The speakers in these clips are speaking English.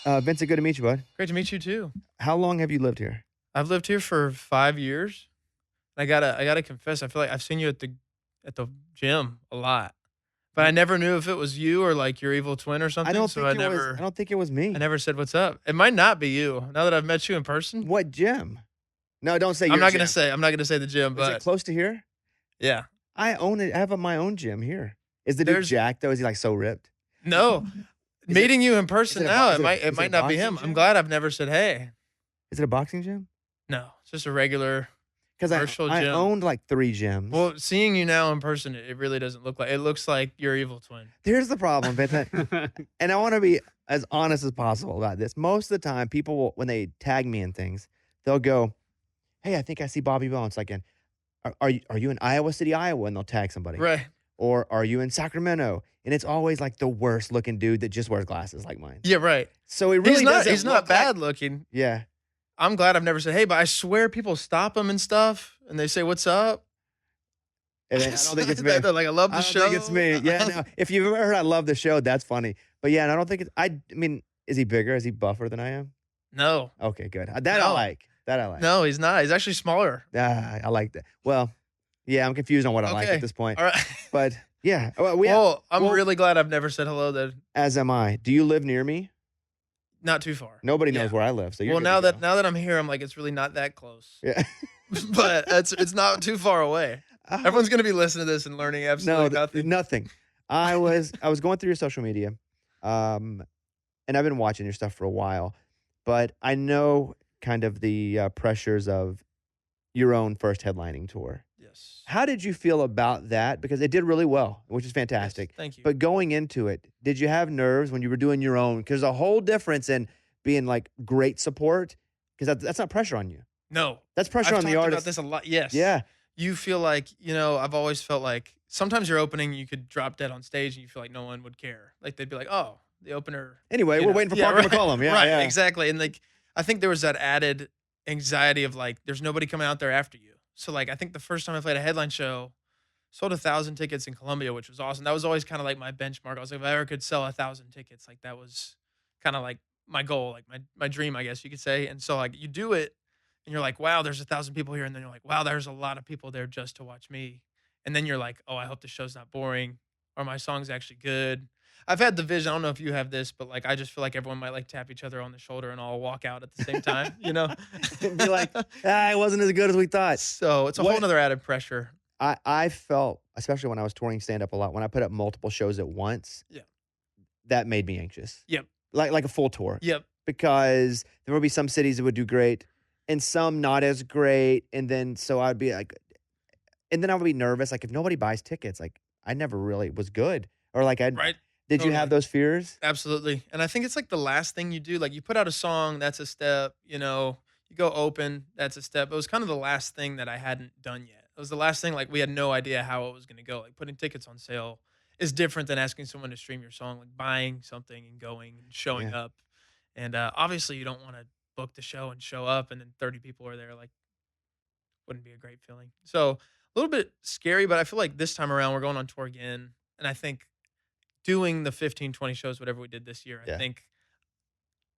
Vincent, good to meet you, bud. Great to meet you too. How long have you lived here? I've lived here for 5 years. I gotta confess, I feel like I've seen you at the gym a lot, but I never knew if it was you or like your evil twin or I something. don't So think it was. I don't think it was I me. never said what's up. It might not be you. Now that I've met you in person, What gym? No, don't say your gym. I'm not gonna say the gym, Is it but close to here? yeah. I own it. I have my own gym here. Is the dude There's jacked though? Is he like so ripped? no Is it? meeting you in Is person it a? now. Is it a? It Is it a might not be boxing him. I'm gym? glad I've never said hey. Is it a boxing gym? No, it's just a regular Because commercial I gym. owned like 3 gyms. Well, seeing you now in person, it really doesn't look like it. Looks like your evil twin. Here's the problem, Vincent, and I want to be as honest as possible about this. Most of the time, people will, when they tag me in things, they'll go, "Hey, I think I see Bobby Bones." Like, are you in Iowa City, Iowa? And they'll tag somebody. Right. Or are you in Sacramento? And it's always like the worst looking dude that just wears glasses like mine. Yeah, right. So it really doesn't He's not look like- bad looking. Yeah. I'm glad I've never said hey, but I swear people stop him and stuff, and they say what's up. And then I don't think it's me. They're like, I love the I show. don't think it's me. Yeah. No, if you've ever heard I love the show, that's funny. But yeah, and I don't think it's. I mean, is he bigger? Is he buffer than I am? No, Okay, good. That I No. like. That I like. no, he's not. He's actually smaller. I like that. Well, yeah, I'm confused on what I like Okay. at this point. All right. But yeah, I'm really glad I've never said hello. Then as am I. Do you live near me? not too far. Nobody Yeah. knows where I live. So you're Well, good to go. now that I'm here, I'm like it's really not that close. Yeah. But it's not too far away. Everyone's gonna be listening to this and learning absolutely nothing. Nothing. I was going through your social media, and I've been watching your stuff for a while, but I know kind of the pressures of your own first headlining tour. Yes. How did you feel about that? Because it did really well, which is fantastic. Yes, thank you. But going into it, did you have nerves when you were doing your own? Because there's a whole difference in being like great support, because that's not pressure on you. No. That's pressure I've on the talked artist. about this a lot. Yes. Yeah. You feel like, I've always felt like sometimes you're opening, you could drop dead on stage and you feel like no one would care. Like they'd be like, oh, the opener. Anyway, you we're know. waiting for Yeah, Parker right. McCollum. Yeah, right, yeah. exactly. And like, I think there was that added anxiety of like, there's nobody coming out there after you. So like, I think the first time I played a headline show, sold 1,000 tickets in Columbia, which was awesome. That was always kind of like my benchmark. I was like, if I ever could sell 1,000 tickets, like that was kind of like my goal, like my dream, I guess you could say. And so like you do it and you're like, wow, there's 1,000 people here. And then you're like, wow, there's a lot of people there just to watch me. And then you're like, oh, I hope the show's not boring or my song's actually good. I've had the vision. I don't know if you have this, but like, I just feel like everyone might like tap each other on the shoulder and all walk out at the same time, you know? Be like, it wasn't as good as we thought. So it's a whole nother added pressure. I felt, especially when I was touring stand up a lot, when I put up multiple shows at once, Yeah. that made me anxious. Yep. Like a full tour. Yep. Because there would be some cities that would do great and some not as great. And then, so I'd be like, and then I would be nervous. Like if nobody buys tickets, like I never really was good. Or like Right. Did you have those fears? Absolutely. And I think it's like the last thing you do. Like you put out a song, that's a step, you go open, that's a step. It was kind of the last thing that I hadn't done yet. It was the last thing, like we had no idea how it was going to go. Like putting tickets on sale is different than asking someone to stream your song, like buying something and going and showing up. And obviously you don't want to book the show and show up and then 30 people are there. Like wouldn't be a great feeling. So a little bit scary, but I feel like this time around we're going on tour again. And I think doing the 15, 20 shows, whatever we did this year, I think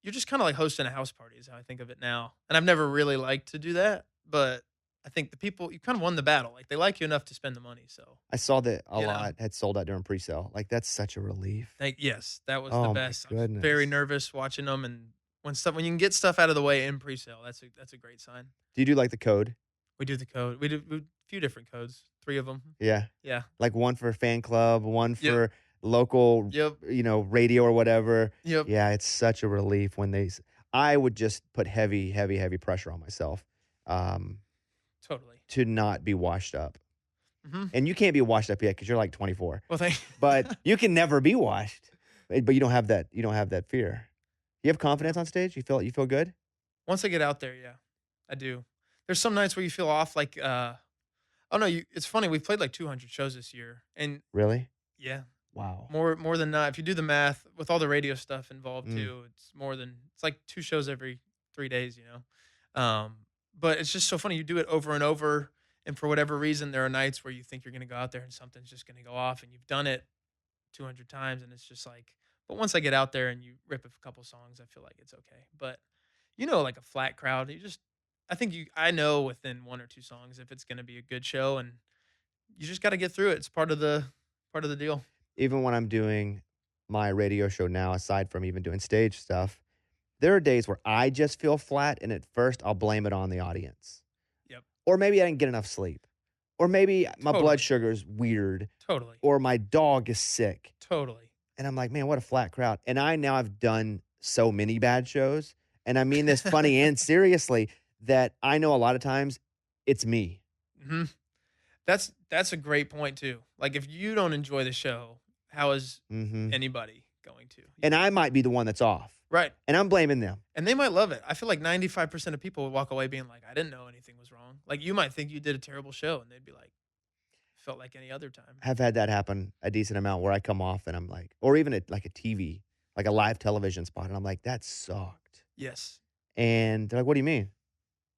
you're just kind of like hosting a house party is how I think of it now. And I've never really liked to do that, but I think the people, you kind of won the battle. Like they like you enough to spend the money. So I saw that a lot had sold out during pre-sale. Like that's such a relief. Yes, that was Oh, the my best. I was goodness. very nervous watching them. And when you can get stuff out of the way in pre-sale, that's a great sign. Do you do like the code? We do the code. We do a few different codes, 3 of them. Yeah. Yeah. Like one for fan club, one Yep. for local, Yep. Radio or whatever. Yep. Yeah, it's such a relief when I would just put heavy, heavy, heavy pressure on myself Totally. to not be washed up. Mhm. And you can't be washed up yet because you're like 24. Well, thank you. But you can never be washed. But you don't have that. You don't have that fear. You have confidence on stage. You feel good. Once I get out there, yeah, I do. There's some nights where you feel off, like, oh no, it's funny. We've played like 200 shows this year, and Really? yeah, Wow. more than not. If you do the math with all the radio stuff involved too, it's like 2 shows every 3 days, But it's just so funny. You do it over and over, and for whatever reason, there are nights where you think you're going to go out there and something's just going to go off, and you've done it 200 times, and it's just like, But once I get out there and you rip a couple songs, I feel like it's okay. But like a flat crowd, I think I know within one or two songs if it's going to be a good show, and you just got to get through it. It's part of the deal. Even when I'm doing my radio show now, aside from even doing stage stuff, there are days where I just feel flat, and at first I'll blame it on the audience. Yep. Or maybe I didn't get enough sleep. Or maybe my blood Totally. sugar's weird, Totally. or my dog is sick. Totally. And I'm like, "Man, what a flat crowd." And I now have done so many bad shows, and I mean this funny and seriously, that I know a lot of times it's me. Mhm. That's a great point too. Like if you don't enjoy the show, how is Mhm. anybody going to? And I might be the one that's off, Right. and I'm blaming them. And they might love it. I feel like 95% of people would walk away being like, I didn't know anything was wrong. Like you might think you did a terrible show and they'd be like, felt like any other time. Have had that happen a decent amount where I come off and I'm like, or even at like a TV, like a live television spot, and I'm like, "That sucked." Yes. And they're like, "What do you mean?"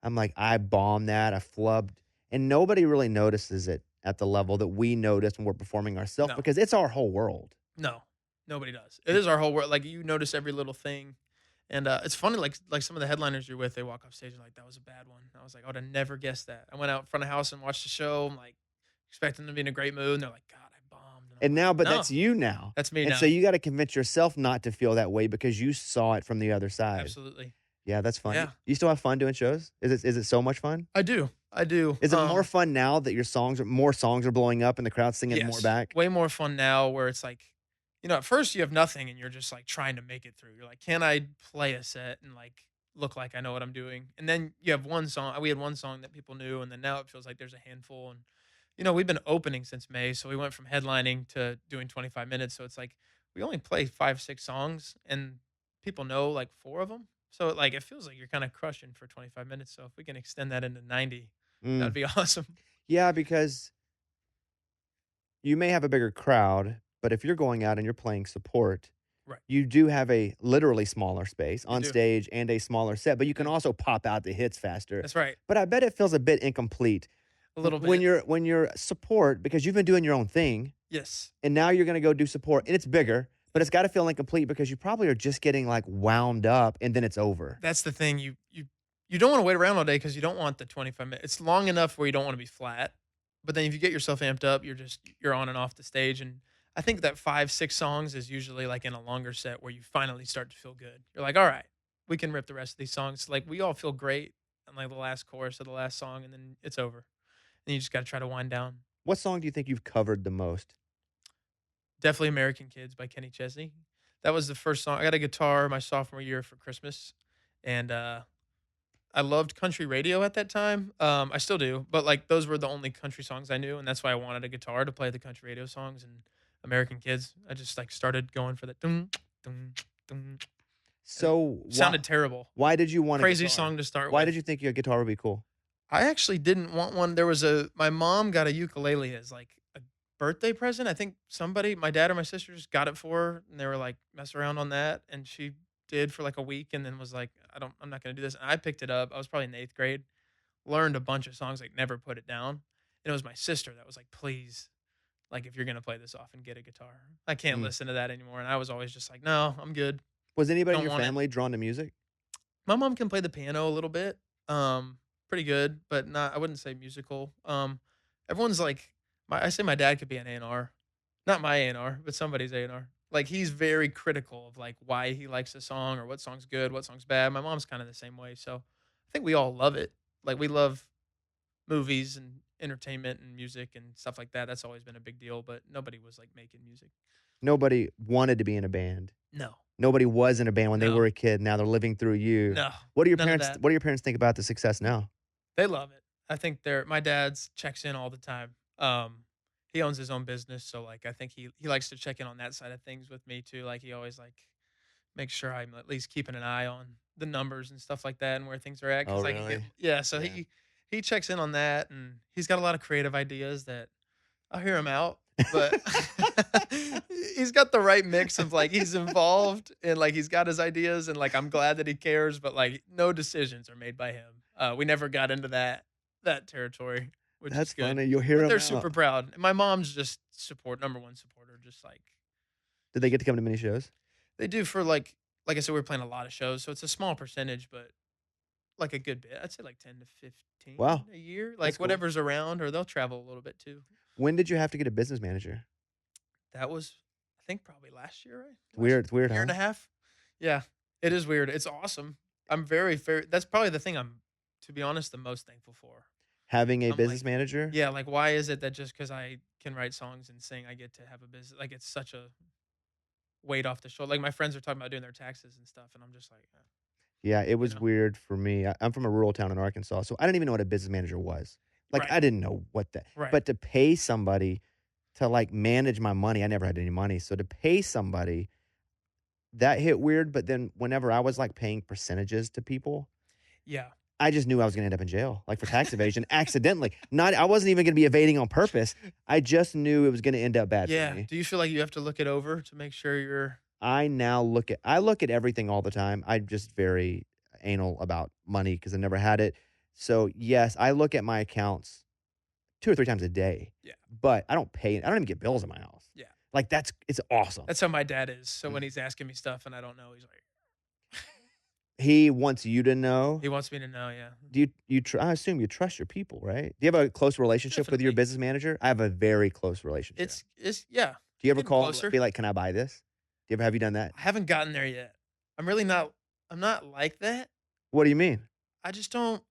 I'm like, "I bombed that, I flubbed." And nobody really notices it at the level that we notice when we're performing ourselves No. because it's our whole world. No. Nobody does. It is our whole world. Like you notice every little thing. And it's funny, like some of the headliners you're with, they walk off stage and like, that was a bad one. I was like, I would have never guessed that. I went out in front of house and watched the show. I'm like, expecting them to be in a great mood. And they're like, God, I bombed. And I'm And like, now, but no, that's you now. that's me And now. so you gotta convince yourself not to feel that way because you saw it from the other side. Absolutely. Yeah, that's fun. Yeah. You still have fun doing shows? Is it so much fun? I do. I do. Is it more fun now that more songs are blowing up and the crowd's singing more Yes. back? Way more fun now where it's like, at first you have nothing and you're just like trying to make it through. You're like, can I play a set and like look like I know what I'm doing? And then you have one song. We had one song that people knew, and then now it feels like there's a handful. And we've been opening since May, so we went from headlining to doing 25 minutes. So it's like we only play 5, 6 songs, and people know like 4 of them. So like it feels like you're kind of crushing for 25 minutes. So if we can extend that into 90, that'd Mm. be awesome. Yeah, because you may have a bigger crowd, but if you're going out and you're playing support, Right. you do have a literally smaller space You on do. stage and a smaller set, but you can Mm. also pop out the hits faster. That's right. But I bet it feels a bit incomplete A little when bit. you're support because you've been doing your own thing Yes. and now you're gonna go do support and it's bigger, but it's gotta feel incomplete because you probably are just getting like wound up and then it's over. That's the thing. You don't wanna wait around all day because you don't want the 25 minutes. It's long enough where you don't wanna be flat, but then if you get yourself amped up, you're on and off the stage, and I think that 5, 6 songs is usually, like, in a longer set where you finally start to feel good. You're like, "Alright, we can rip the rest of these songs." Like, we all feel great on, like, the last chorus of the last song, and then it's over. And you just gotta try to wind down. What song do you think you've covered the most? Definitely American Kids by Kenny Chesney. That was the first song I got a guitar my sophomore year for Christmas, and, I loved country radio at that time. I still do, but like those were the only country songs I knew, and that's why I wanted a guitar to play the country radio songs and American Kids. I just like started going for the dum dum dum, and So sounded terrible. why did you want a Crazy guitar? song to start Why with. did you think a guitar would be cool? I actually didn't want one. My mom got a ukulele as like a birthday present. I think my dad or my sister just got it for her, and they were like mess around on that, and she did for like a week, and then was like, I'm not gonna do this. And I picked it up. I was probably in 8th grade. Learned a bunch of songs, like never put it down. And it was my sister that was like, please, like if you're gonna play this off and get a guitar, I can't Mm. listen to that anymore. And I was always just like, no, I'm good. Was anybody in Don't your want it. family drawn to music? My mom can play the piano a little bit, pretty good, but not. I wouldn't say musical. Everyone's like, I say my dad could be an A&R, not my A&R, but somebody's A&R. Like he's very critical of like why he likes a song or what song's good, what song's bad. My mom's kind of the same way, so I think we all love it. Like we love movies and entertainment and music and stuff like that. That's always been a big deal, but nobody was like making music. Nobody wanted to be in a band. No, Nobody was in a band when they no, were a kid. Now they're living through you. no, What do your none of parents that. what do your parents think about the success now? They love it. I think my dad's checks in all the time. He owns his own business, so like I think he likes to check in on that side of things with me too. Like he always like makes sure I'm at least keeping an eye on the numbers and stuff like that and where things are at. Oh, Cause like really? yeah, so Yeah. he checks in on that, and he's got a lot of creative ideas that I'll hear him out, but he's got the right mix of like he's involved and like he's got his ideas, and like I'm glad that he cares, but like no decisions are made by him. We never got into that territory, which is That's good. funny. You'll hear But them they're out. super proud. And my mom's just number one supporter, just like Did they get to come to many shows? They do for like I said, we're playing a lot of shows, so it's a small percentage, but like a good bit. I'd say like 10 to 15 Wow, a year, that's like cool. whatever's around, or they'll travel a little bit too. When did you have to get a business manager? That was, I think, probably last year, right? It's weird, Year huh? and a half. Yeah, it is weird. It's awesome. I'm very. That's probably the thing I'm, to be honest, the most thankful for. Having a I'm like, business manager? yeah, like why is it that just because I can write songs and sing, I get to have a business? Like it's such a weight off the shoulder. Like my friends are talking about doing their taxes and stuff, and I'm just like, Yeah, it you was know, weird for me. I'm from a rural town in Arkansas, so I didn't even know what a business manager was. Like, right, I didn't know what that right, but to pay somebody to, like, manage my money, I never had any money, so to pay somebody, that hit weird, but then whenever I was, like, paying percentages to people, yeah, I just knew I was gonna end up in jail, like, for tax evasion accidentally. Not I wasn't even gonna be evading on purpose. I just knew it was gonna end up bad for yeah. me. Do you feel like you have to look it over to make sure you're I look at everything all the time. I'm just very anal about money because I never had it. So, yes, I look at my accounts 2 or 3 times a day, yeah, but I don't even get bills in my house. yeah. Like, it's awesome. That's how my dad is. So when he's asking me stuff and I don't know, he's like, He wants you to know. he wants me to know. Yeah, Do I assume you trust your people, right? Do you have a close relationship with your definitely. business manager? I have a very close relationship. It's yeah. Do you ever Getting call him, closer. be like, "Can I buy this?" Do you ever have you done that? I haven't gotten there yet. I'm really not. I'm not like that. What do you mean? I just don't.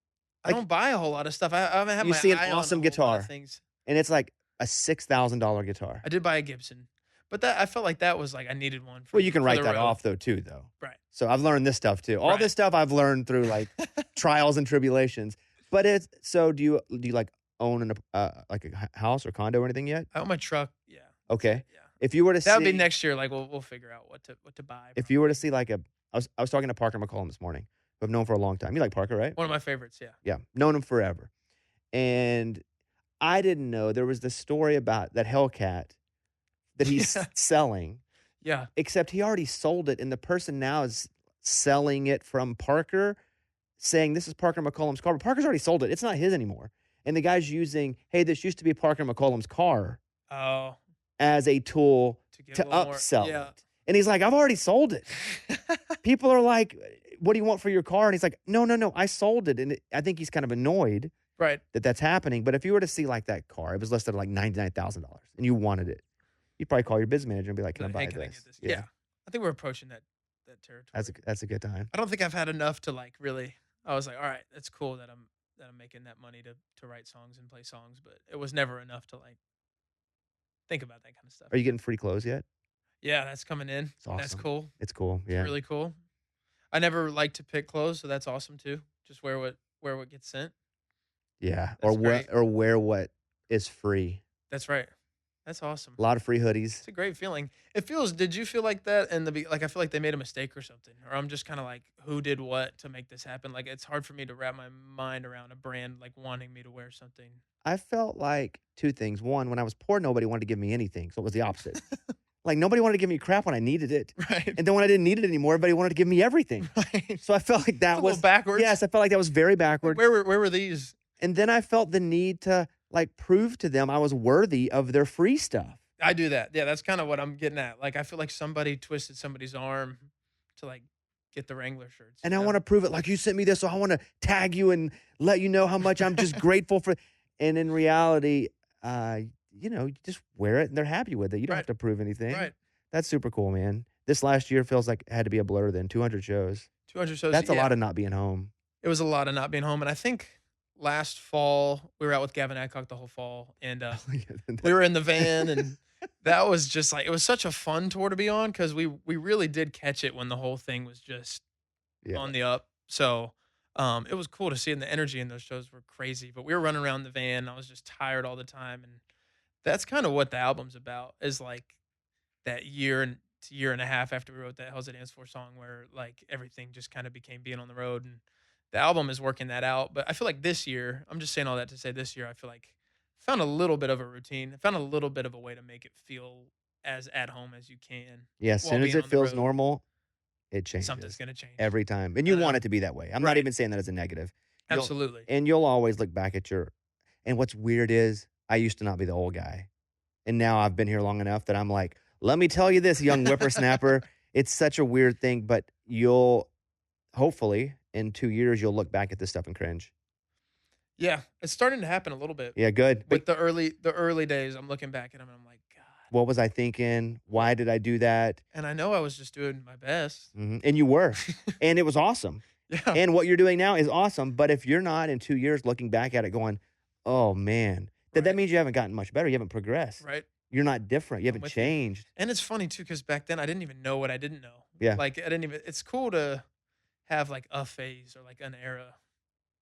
I Like, don't buy a whole lot of stuff. I haven't had you my see an eye on a awesome whole lot of guitar, things. and it's like a $6,000 guitar. I did buy a Gibson, but that I felt like that was like I needed one Well, you can for write the that road. off though too, though. Right. So I've learned this stuff too. All Right. this stuff I've learned through like trials and tribulations. But it's so do you like own like a house or condo or anything yet? I own my truck. Yeah. That's Okay. it. Yeah. If you were to That would be see next year. Like we'll figure out what to buy. if you were Probably. to see like I was talking to Parker McCollum this morning, who I've known for a long time. You like Parker, right? One of my favorites. Yeah. Yeah. Known him forever. And I didn't know there was this story about that Hellcat that he's Yeah. selling, Yeah. except he already sold it, and the person now is selling it from Parker, saying this is Parker McCollum's car. But Parker's already sold it. It's not his anymore. And the guy's using, hey, this used to be Parker McCollum's car Oh, as a tool to get to a little more. upsell Yeah. it. And he's like, I've already sold it. People are like, what do you want for your car? And he's like, no, I sold it. And I think he's kind of annoyed Right. that that's happening. But if you were to see like that car, it was listed at like $99,000 and you wanted it, you'd probably call your business manager and be like, can I Like, buy hey, can I this? get this? Yeah. I think we're approaching that territory. That's a good time. I don't think I've had enough to like really. I was like, all right, that's cool that I'm making that money to write songs and play songs, but it was never enough to like think about that kind of stuff. Are you getting free clothes yet? Yeah, that's coming in. It's That's awesome. cool. It's cool. It's Yeah. really cool. I never like to pick clothes, so that's awesome too. Just wear what gets sent. Yeah. That's great. Or wear what is free. That's right. That's awesome. A lot of free hoodies. It's a great feeling. It feels. Did you feel like that in like I feel like they made a mistake or something, or I'm just kind of like, who did what to make this happen? Like it's hard for me to wrap my mind around a brand like wanting me to wear something. I felt like two things. One, when I was poor, nobody wanted to give me anything. So it was the opposite. Like nobody wanted to give me crap when I needed it. Right. And then when I didn't need it anymore, everybody wanted to give me everything. Right. So I felt like that A was little backwards. Yes, I felt like that was very backward. Where were these? And then I felt the need to like prove to them I was worthy of their free stuff. I do that. Yeah, that's kind of what I'm getting at. Like I feel like somebody twisted somebody's arm to like get the Wrangler shirts. And I want to prove it like you sent me this, so I want to tag you and let you know how much I'm just grateful for. And in reality, you just wear it and they're happy with it. You don't Right. have to prove anything. Right. That's super cool, man. This last year feels like it had to be a blur then. 200 shows. 200 shows. That's a yeah. lot of not being home. It was a lot of not being home, and I think last fall we were out with Gavin Adcock the whole fall, and we were in the van, and that was just like it was such a fun tour to be on because we really did catch it when the whole thing was just Yeah. on the up. So it was cool to see, and the energy in those shows were crazy. But we were running around the van. I was just tired all the time, and that's kind of what the album's about. Is like that year and a half after we wrote that "Hell's a Dance For" song, where like everything just kind of became being on the road, and the album is working that out. But I feel like this year, I'm just saying all that to say this year, I feel like I found a little bit of a routine. I found a little bit of a way to make it feel as at home as you can. Yeah, as while soon as being it on the feels road. normal, it changes. Something's gonna change. Every time. And I you know. want it to be that way. I'm not Right. even saying that as a negative. You'll- Absolutely. And you'll always look back at and what's weird is I used to not be the old guy. And now I've been here long enough that I'm like, let me tell you this, young whippersnapper. It's such a weird thing, but you'll hopefully, in 2 years, you'll look back at this stuff and cringe. Yeah, it's starting to happen a little bit Yeah, good. But with the early days. I'm looking back at them and I'm like, God. what was I thinking? Yeah, Why did I do that? and I know I was just doing my best. Mhm, and you were, and it was awesome. Yeah, And what you're doing now is awesome, but if you're not in 2 years looking back at it going, "Oh, man," then that right, means you haven't gotten much better, you haven't progressed. right. You're not different, you I'm haven't with you. changed. And it's funny too, because back then I didn't even know what I didn't know. Yeah. Like I didn't even. It's cool to have like a phase or like an era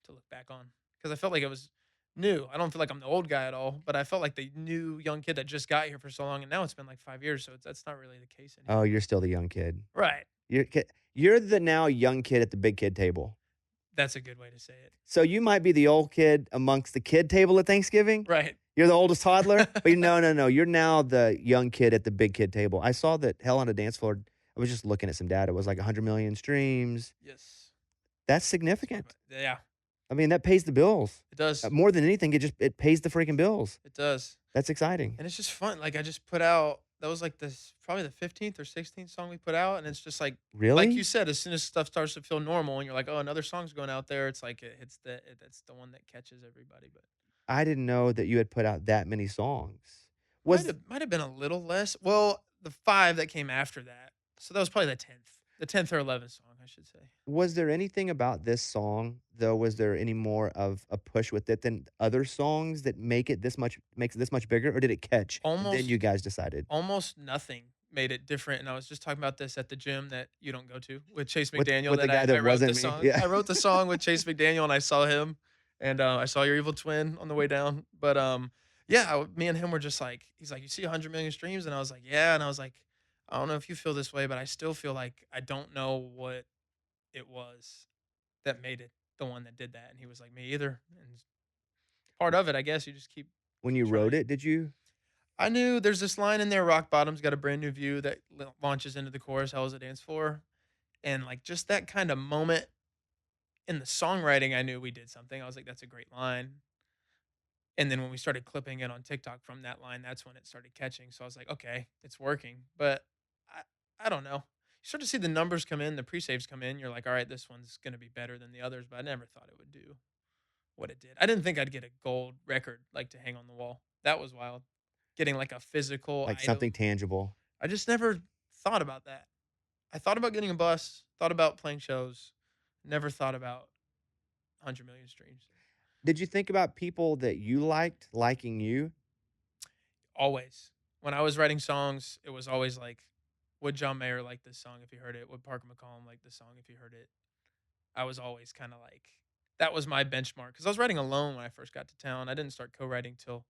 to look back on because I felt like it was new. I don't feel like I'm the old guy at all, but I felt like the new young kid that just got here for so long, and now it's been like 5 years, so that's not really the case Oh, anymore. you're still the young kid. Right. You're ki you're the now young kid at the big kid table. That's a good way to say it. So you might be the old kid amongst the kid table at Thanksgiving. Right. You're the oldest toddler, but no, no, no, you're now the young kid at the big kid table. I saw that Hell on a Dance Floor. I was just looking at some data. It was like 100,000,000 streams. Yes. That's That's what significant. yeah, I mean, that pays the bills. it does. More than anything, it pays the freaking bills. It does. That's exciting. And it's just fun. Like I just put out that was like this probably the 15th or 16th song we put out, and it's just like you Really? said, as soon as stuff starts to feel normal and you're like, oh, another song's going out there, it's like it hits that's the one that catches everybody. But I didn't know that you had put out that many songs. might Was have might have been a little less. Well, the 5 that came after that. So that was probably the 10th. The 10th or 11th song, I should say. was there anything about this song, though, was there any more of a push with it than other songs that makes it this much bigger, or did it catch, and then you Almost guys decided? almost nothing made it different, and I was just talking about this at the gym that you don't go to with Chase With McDaniel the that guy I that wrote the wasn't me? song. Yeah. I wrote the song with Chase McDaniel, and I saw him, and, I saw Your Evil Twin on the way down, but, yeah, me and him were just like he's like, "You see 100,000,000 streams?" And I was like, "Yeah," and I was like, "I don't know if you feel this way, but I still feel like I don't know what it was that made it the one that did that," and he was like, "Me either," and part of it, I guess, you just When keep you wrote trying. it, did you? I knew there's this line in there, "Rock bottom's got a brand new view," that launches into the chorus, "Hell is a dance floor," and, like, just that kinda moment in the songwriting, I knew we did something. I was like, "That's a great line," and then when we started clipping it on TikTok from that line, that's when it started catching, so I was like, "Okay, it's working," but I I don't know. You start to see the numbers come in, the pre-saves come in, you're like, "Alright, this one's gonna be better than the others," but I never thought it would do what it did. I didn't think I'd get a gold record, like, to hang on the wall. That was wild. Getting, like, a physical Like, something item. tangible? I just never thought about that. I thought about getting a bus, thought about playing shows, never thought about 100,000,000 streams. Did you think about people that you liked liking you? Always. When I was writing songs, it was always like, would John Mayer like this song if he heard it? Would Parker McCollum like this song if he heard it? I was always kind of like, that was my benchmark because I was writing alone when I first got to town. I didn't start co-writing till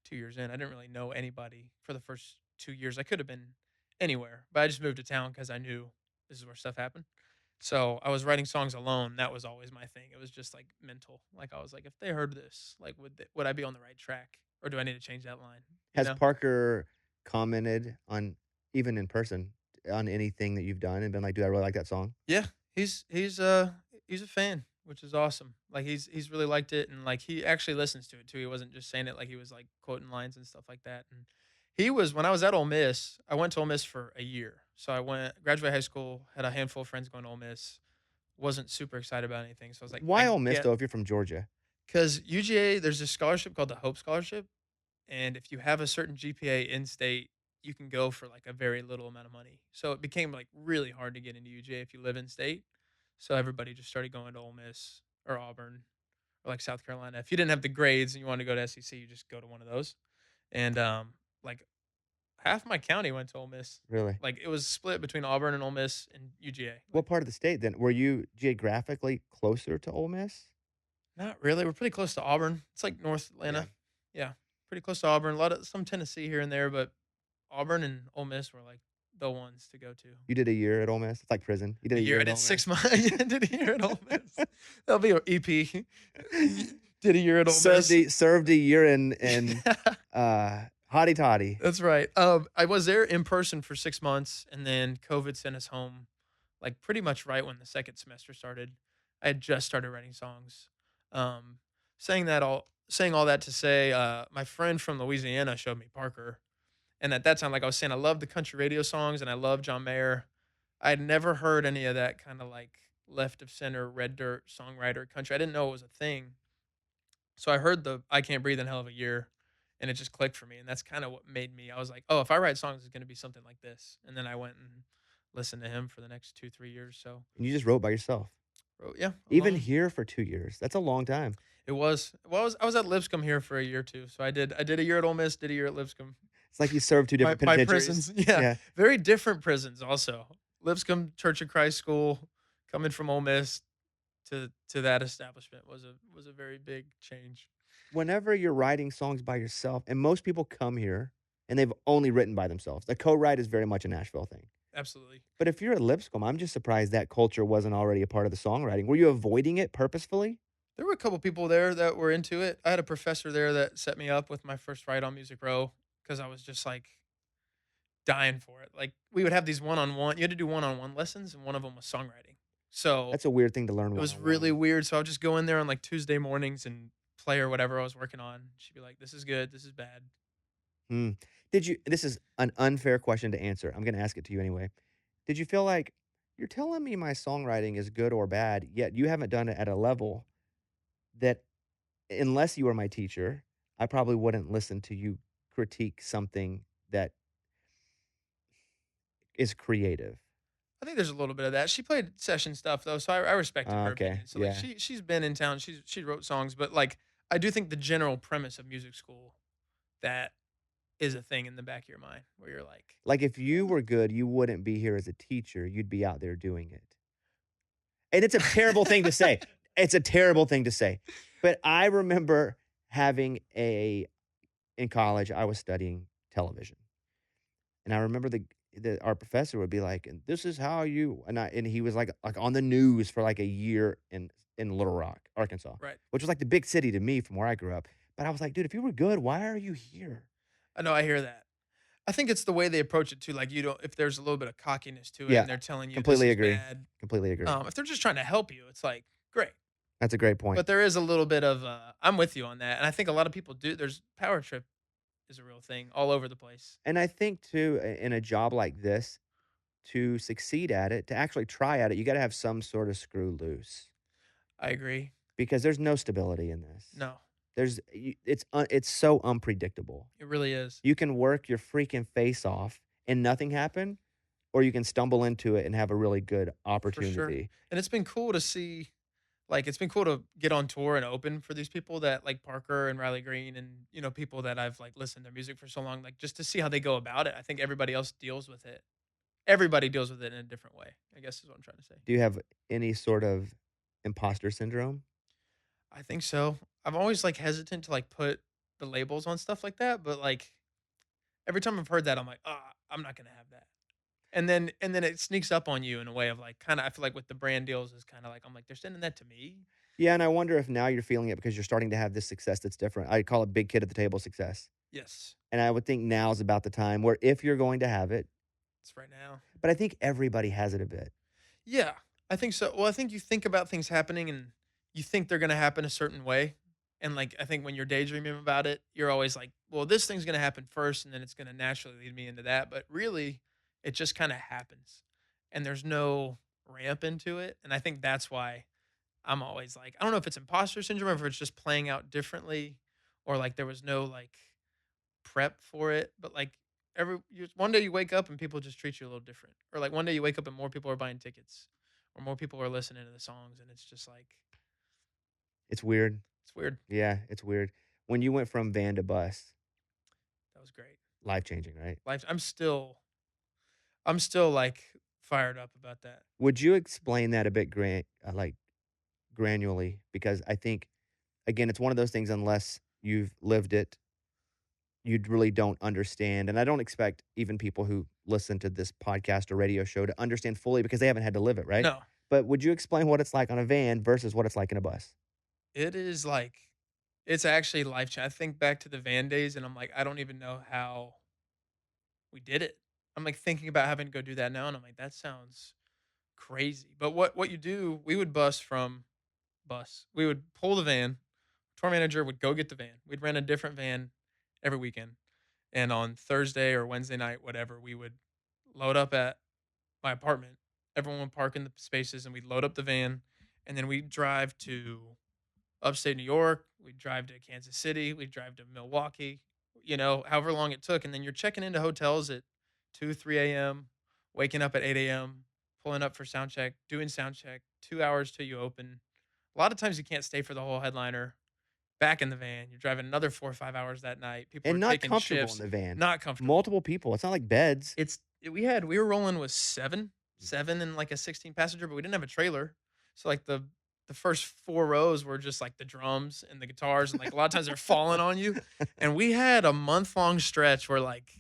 2 years in. I didn't really know anybody for the first 2 years. I could have been anywhere, but I just moved to town because I knew this is where stuff happened. So I was writing songs alone. That was always my thing. It was just like mental. Like I was like, if they heard this, like would I be on the right track, or do I need to change that line? You Has know? Parker commented on even in person, on anything that you've done and been like, "Dude, I really like that song?" Yeah, he's a fan, which is awesome. Like he's really liked it, and like he actually listens to it too. He wasn't just saying it like he was like quoting lines and stuff like that. And he was when I was at Ole Miss. I went to Ole Miss for a year, so I went graduated high school, had a handful of friends going to Ole Miss. Wasn't super excited about anything, so I was like, Why I Ole Miss, get though, if you're from Georgia? because UGA there's this scholarship called the Hope Scholarship, and if you have a certain GPA in state, you can go for like a very little amount of money. So it became like really hard to get into UGA if you live in state. So everybody just started going to Ole Miss or Auburn or like South Carolina. If you didn't have the grades and you wanted to go to SEC, you just go to one of those. And like half my county went to Ole Miss. Really? Like it was split between Auburn and Ole Miss and UGA. What Like part of the state then? Were you geographically closer to Ole Miss? not really. We're pretty close to Auburn. It's like North Yeah. Atlanta. Yeah, pretty close to Auburn. A lot of some Tennessee here and there, but Auburn and Ole Miss were like the ones to go to. You did a year at Ole Miss? It's like prison. You did A a year. year I at did Ole Miss? 6 months. I did a year at Ole Miss. That'll be our EP. Did a year at Ole Served Miss. a year in, Hotty Toddy. That's right. I was there in person for 6 months, and then COVID sent us home, like, pretty much right when the second semester started. I had just started writing songs. Um, saying all that to say, my friend from Louisiana showed me Parker, and at that time, like I was saying, I love the country radio songs, and I love John Mayer. I'd never heard any of that kinda, like, left of center, red dirt, songwriter country. I didn't know it was a thing. So I heard the "I Can't Breathe in Hell of a Year," and it just clicked for me, and that's kinda what made me I was like, "Oh, if I write songs, it's gonna be something like this." And then I went and listened to him for the next 2, 3 years, so And you just wrote by yourself. yeah, Even alone. here for 2 years. That's a long time. It was well, I was at Lipscomb here for a year too, so I did a year at Ole Miss, did a year at Lipscomb. It's like you served 2 different My penitentiaries. prisons, yeah, Yeah. very different prisons also. Lipscomb Church of Christ School, coming from Ole Miss to that establishment was a very big change. Whenever you're writing songs by yourself, and most people come here and they've only written by themselves. The co-write is very much a Nashville thing. Absolutely. But if you're at Lipscomb, I'm just surprised that culture wasn't already a part of the songwriting. Were you avoiding it purposefully? There were a couple people there that were into it. I had a professor there that set me up with my first write on Music Row because I was just like dying for it. Like we would have these one-on-one. You had to do one-on-one lessons, and one of them was songwriting. So That's a weird thing to learn it was really one-on-one. weird. So I would just go in there on like Tuesday mornings and play or whatever I was working on. She'd be like, "This is good. This is bad." Hmm. Did you this is an unfair question to answer. I'm gonna ask it to you anyway. Did you feel like, "You're telling me my songwriting is good or bad, yet you haven't done it at a level that unless you were my teacher, I probably wouldn't listen to you critique something that is creative." I think there's a little bit of that. She played session stuff though, so I respected her Okay, opinion. So like yeah. she's been in town. She wrote songs, but like I do think the general premise of music school that is a thing in the back of your mind where you're like, Like, if you "Eh." were good, you wouldn't be here as a teacher, you'd be out there doing it. And it's a terrible thing to say. It's a terrible thing to say. But I remember having a in college, I was studying television. And I remember the our professor would be like, "And this is how you," and he was like on the news for like a year in Little Rock, Arkansas, Right. which was like the big city to me from where I grew up. But I was like, "Dude, if you were good, why are you here?" I know I hear that. I think it's the way they approach it too. Like you don't if there's a little bit of cockiness to it Yeah, and they're telling you this completely is agree. bad. Completely agree. If they're just trying to help you, it's like great. That's a great point. But there is a little bit of I'm with you on that. And I think a lot of people do there's power trip is a real thing all over the place. And I think too, in a job like this, to succeed at it, to actually try at it, you gotta have some sort of screw loose I agree. because there's no stability in this. No, It's so unpredictable. it really is. You can work your freaking face off and nothing happen, or you can stumble into it and have a really good For sure. opportunity. And it's been cool to see like it's been cool to get on tour and open for these people that like Parker and Riley Green and people that I've like listened to their music for so long like just to see how they go about it. I think everybody else deals with it. Everybody deals with it in a different way, I guess is what I'm trying to say. Do you have any sort of imposter syndrome? I think so. I'm always like hesitant to like put the labels on stuff like that, but like every time I've heard that I'm like, "Ah, I'm not going to have that." And then it sneaks up on you in a way of like kind of I feel like with the brand deals is kind of like I'm like they're sending that to me. Yeah, and I wonder if now you're feeling it because you're starting to have this success that's different. I call it big kid at the table success. Yes. And I would think now is about the time where if you're going to have it, It's right now. but I think everybody has it a bit. Yeah, I think so. Well, I think you think about things happening and you think they're going to happen a certain way. And like, I think when you're daydreaming about it, you're always like, well, this thing's going to happen first and then it's going to naturally lead me into that. But really, it just kind of happens and there's no ramp into it. And I think that's why I'm always like, I don't know if it's imposter syndrome or if it's just playing out differently or like there was no like prep for it. But like, one day you wake up and people just treat you a little different, or like one day you wake up and more people are buying tickets, or more people are listening to the songs, and it's just like It's weird. it's weird. Yeah, it's weird. When you went from van to bus, That was great. life changing, right? Life. I'm still like fired up about that. Would you explain that a bit like granularly? Because I think again, it's one of those things unless you've lived it, you really don't understand. And I don't expect even people who listen to this podcast or radio show to understand fully because they haven't had to live it, right? No, But would you explain what it's like on a van versus what it's like in a bus? it is like it's actually life changing. I think back to the van days, and I'm like, I don't even know how we did it. I'm like thinking about having to go do that now, and I'm like, that sounds crazy. But what you do, we would bus. We would pull the van. Tour manager would go get the van. We'd rent a different van every weekend. And on Thursday or Wednesday night, whatever, we would load up at my apartment everyone would park in the spaces, and we'd load up the van, and then we'd drive to upstate New York, we'd drive to Kansas City, we'd drive to Milwaukee, however long it took, and then you're checking into hotels at 2, 3 AM, waking up at 8 AM, pulling up for sound check, doing sound check, 2 hours till you open. A lot of times you can't stay for the whole headliner. Back in the van, you're driving another 4 or 5 hours that night. People And are not taking comfortable in shifts, the van. not comfortable. Multiple people. It's not like beds. We were rolling with 7 and like a 16 passenger, but we didn't have a trailer. So like the first 4 rows were just like the drums and the guitars, and like a lot of times they're falling on you. And we had a month-long stretch where like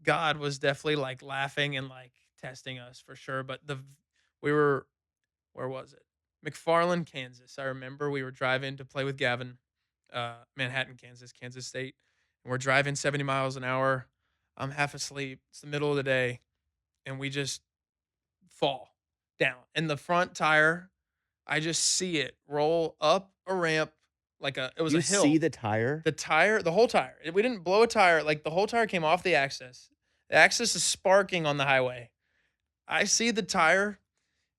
God was definitely like laughing and like testing us for sure. But we were where was it? McFarland, Kansas. I remember we were driving to play with Gavin, Manhattan, Kansas, Kansas State. And we're driving 70 miles an hour. I'm half asleep. It's the middle of the day. And we just fall down. And the front tire, I just see it roll up a ramp it was a You hill. see the tire? The whole tire. We didn't blow a tire. Like the whole tire came off the axis. The axis is sparking on the highway. I see the tire.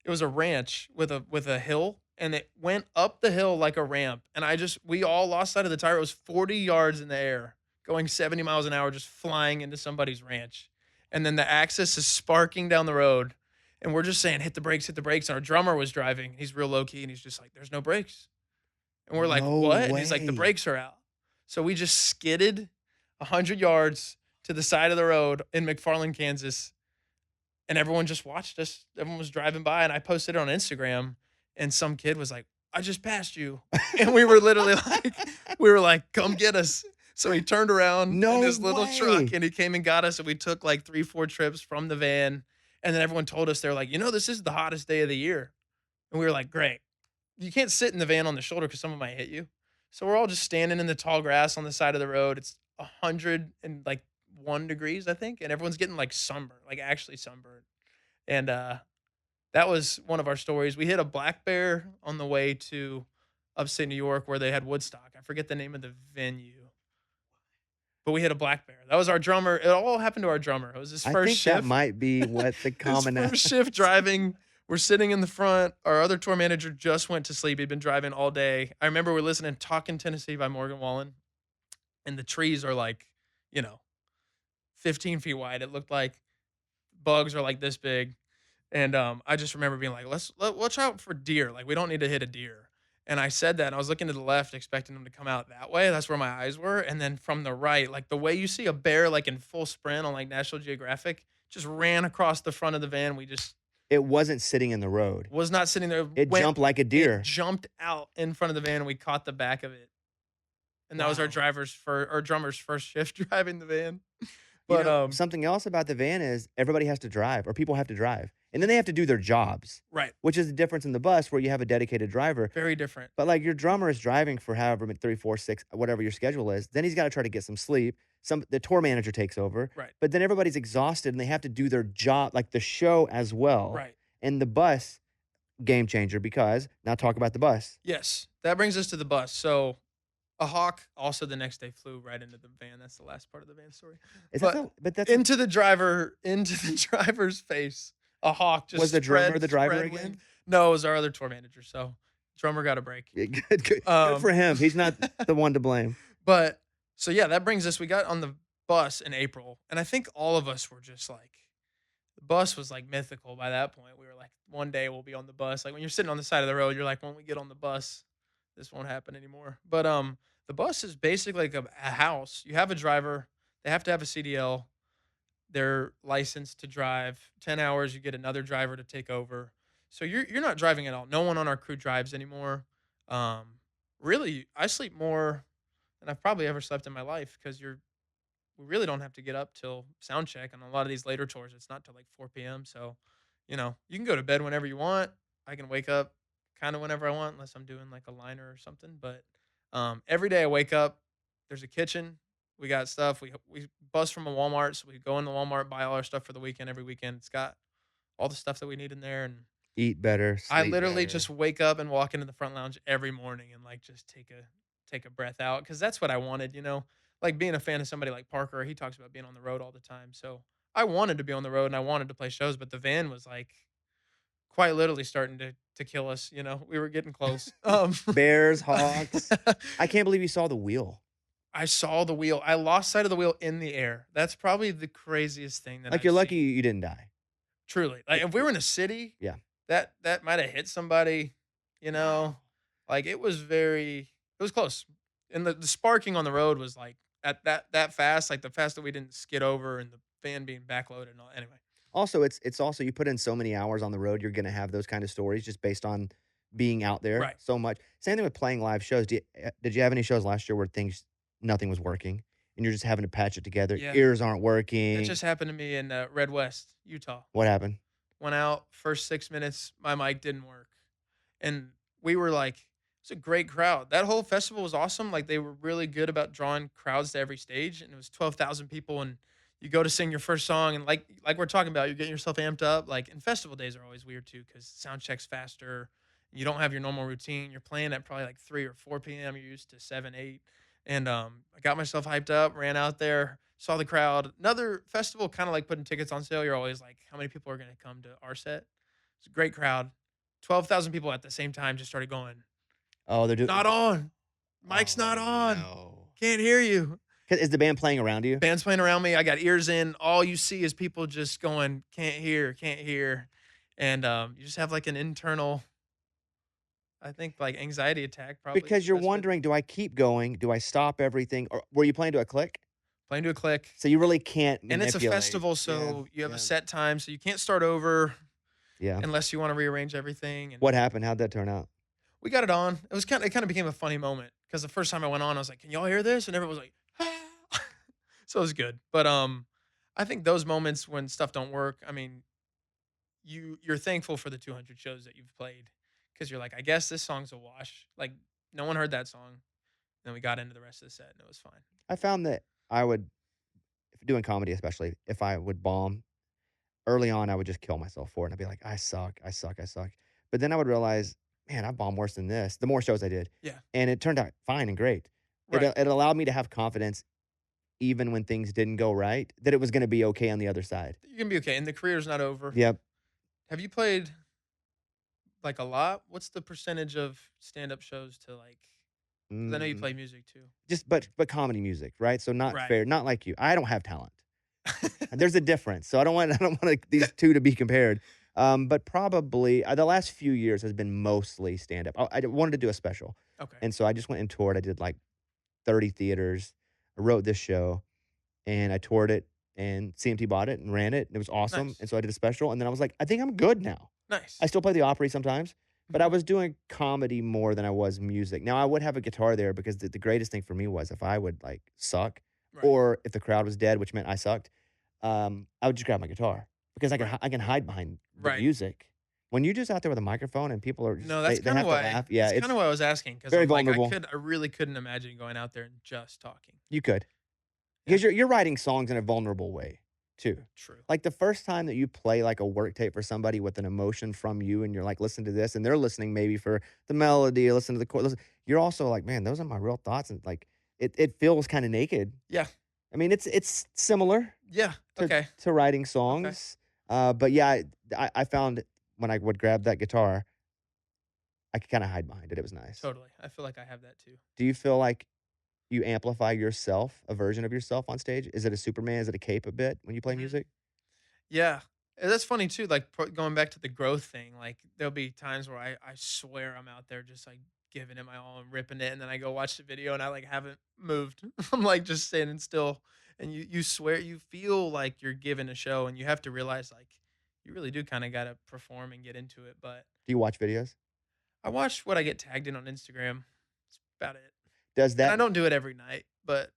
It was a ranch with a hill, and it went up the hill like a ramp. And we all lost sight of the tire. It was 40 yards in the air, going 70 miles an hour, just flying into somebody's ranch. And then the axis is sparking down the road. And we're just saying, hit the brakes, hit the brakes. And our drummer was driving. He's real low key, and he's just like, there's no brakes. And we're like, No what? And he's like, the way. brakes are out. So we just skidded 100 yards to the side of the road in McFarland, Kansas, and everyone just watched us. Everyone was driving by, and I posted it on Instagram, and some kid was like, "I just passed you," and we were literally like, "Come get us." So he turned around in No this little truck, way. and he came and got us, and we took like 3, 4 trips from the van, and then everyone told us they're like, "This is the hottest day of the year," and we were like, "Great." You can't sit in the van on the shoulder because someone might hit you. So we're all just standing in the tall grass on the side of the road. It's 101 degrees, I think, and everyone's getting like sunburned, like actually sunburned. And that was one of our stories. We hit a black bear on the way to upstate New York where they had Woodstock. I forget the name of the venue, but we hit a black bear. That was our drummer. It all happened to our drummer. It was his I first think that shift. might be what the His common first shift driving. We're sitting in the front. Our other tour manager just went to sleep. He'd been driving all day. I remember we're listening to Talkin' Tennessee by Morgan Wallen, and the trees are like, you know, 15 feet wide. It looked like bugs are like this big. And I just remember being like, watch out for deer. Like, we don't need to hit a deer. And I said that, and I was looking to the left, expecting them to come out that way. That's where my eyes were. And then from the right, like the way you see a bear like in full sprint on like National Geographic, just ran across the front of the van. We just It wasn't sitting in the road. was not sitting there. It jumped like a It deer. jumped out in front of the van, and we caught the back of it. And that was Wow. our drummer's first shift driving the van. But Something else about the van is everybody has to drive or people have to drive. And then they have to do their jobs, right, which is the difference in the bus where you have a dedicated driver. very different. But like your drummer is driving for however many 3, 4, 6, whatever your schedule is. Then he's got to try to get some sleep. The tour manager takes over. Right, But then everybody's exhausted and they have to do their job, like the show as well. right. And the bus, game changer because now talk about the bus. Yes, that brings us to the bus. So a hawk also the next day flew right into the van. That's the last part of the van story. Is that But but that's into the driver's face, a hawk just was the drummer spread the driver spread again? wing. No, it was our other tour manager. So drummer got a break. Yeah, good Um, for him. He's not the one to blame. but so yeah, that brings us. We got on the bus in April, and I think all of us were just like, the bus was like mythical by that point. We were like, one day we'll be on the bus. Like when you're sitting on the side of the road, you're like, when we get on the bus, this won't happen anymore. But the bus is basically like a house. You have a driver. They have to have a CDL. They're licensed to drive 10 hours. You get another driver to take over. So you're not driving at all. No one on our crew drives anymore. Um, really, I sleep more than I've probably ever slept in my life because we really don't have to get up till sound check. And a lot of these later tours, it's not till like 4 p.m. So, you can go to bed whenever you want. I can wake up kind of whenever I want, unless I'm doing like a liner or something. But every day I wake up, there's a kitchen. We got stuff. We bus from a Walmart, so we go in the Walmart, buy all our stuff for the weekend every weekend. It's got all the stuff that we need in there, and Eat better, I sleep literally better. just wake up and walk into the front lounge every morning and like just take a breath out because that's what I wanted. Like being a fan of somebody like Parker, he talks about being on the road all the time. So I wanted to be on the road and I wanted to play shows, but the van was like quite literally starting to kill us, we were getting close. Bears, Hawks. I can't believe you saw the wheel. I saw the wheel. I lost sight of the wheel in the air. That's probably the craziest thing that Like, I've you're lucky seen. you didn't die. Truly. Like, if we were in a city, Yeah. that might have hit somebody, you know? Wow. Like, it was close. And the sparking on the road was, like, at that fast, like, the fast that we didn't skid over and the fan being backloaded and all anyway. Also, it's also you put in so many hours on the road, you're gonna have those kind of stories just based on being out there Right. so much. Same thing with playing live shows. Did you have any shows last year where things nothing was working and you're just having to patch it together? Yeah. Ears aren't That working. just happened to me in, Red West, Utah. What happened? Went out, first 6 minutes, my mic didn't work. And we were like it's a great crowd. That whole festival was awesome. Like they were really good about drawing crowds to every stage, and it was 12,000 people. And you go to sing your first song, and like we're talking about, you're getting yourself amped up. Like and festival days are always weird too because sound checks faster. You don't have your normal routine. You're playing at probably like 3 or 4 p.m. You're used to 7, 8, and I got myself hyped up, ran out there, saw the crowd. Another festival, kind of like putting tickets on sale. You're always like, how many people are going to come to our set? It's a great crowd. 12,000 people at the same time just started going, Oh, they're doing "Not on. Mic's not Oh, on. no. Can't hear you." 'Cause is the band playing around you? Band's playing around me. I got ears in. All you see is people just going, "Can't hear, can't hear." And you just have like an internal, I think, like anxiety attack probably is Because the you're best way. wondering, "Do I keep going? Do I stop everything?" Or were you playing to a click? Playing to a click. So you really can't And it's a manipulate. festival, Yeah, so you have a yeah, set time, so you can't start over yeah. unless you want to rearrange everything. And What happened? How'd that turn out? we got it on. It kind of became a funny moment because the first time I went on, I was like, "Can y'all hear this?" And everyone was like, "Ah." So it was good. But I think those moments when stuff don't work, I mean, you're thankful for the 200 shows that you've played because you're like, I guess this song's a wash. Like no one heard that song. Then we got into the rest of the set and it was fine. I found that I would if doing comedy especially, if I would bomb early on, I would just kill myself for it, and I'd be like, "I suck, I suck, I suck." But then I would realize, "Man, I bombed worse than this," the more shows I did, Yeah. and it turned out fine and great. Right. It allowed me to have confidence even when things didn't go right, that it was gonna be okay on the other side. You're gonna be okay. And the career's not over. Yep. Have you played like a lot? What's the percentage of stand-up shows to like? Because I know you Mm, play music too. just but comedy music, right? So not Right. fair, not like you. I don't have talent. There's a difference, so I don't want I don't want these 2 to be compared. But probably, the last few years has been mostly stand-up. I wanted to do a special, Okay. and so I just went and toured. I did, like, 30 theaters. I wrote this show, and I toured it, and CMT bought it and ran it, and it was awesome, Nice. and so I did a special, and then I was like, "I think I'm good now." I Nice. still play the Opry sometimes, but I Mhm. was doing comedy more than I was music. Now, I would have a guitar there because the greatest thing for me was if I would, like, suck Right. or if the crowd was dead, which meant I sucked, I would just grab my guitar because Right. I can hide behind the Right. music. When you're just out there with a microphone and people are just No, that's they kind of have to why. laugh, yeah, That's kind it's of why I was asking because very I'm like, vulnerable. I really couldn't imagine going out there and just talking. You could. Yeah. Because you're writing songs in a vulnerable way too. True. Like, the first time that you play, like, a work tape for somebody with an emotion from you and you're like, "Listen to this," and they're listening maybe for the melody or listen to the chord listen you're also like, "Man, those are my real thoughts," and, like, it feels kinda naked. Yeah. I mean, it's similar Yeah. Okay. to writing Okay. songs, but yeah, I found when I would grab that guitar, I could kinda hide behind it, it was nice. Totally. I feel like I have that too. Do you feel like you amplify yourself, a version of yourself on stage? Is it a Superman? Is it a cape a bit when you play Mhm. music? Yeah. And that's funny too. Like going back to the growth thing, like there'll be times where I swear I'm out there just like giving it my all and ripping it. And then I go watch the video and I like haven't moved. I'm like just standing still. And you swear you feel like you're giving a show and you have to realize like you really do kind of got to perform and get into it. But Do you watch videos? I watch what I get tagged in on Instagram. That's about it. Does And I that don't do it every night, but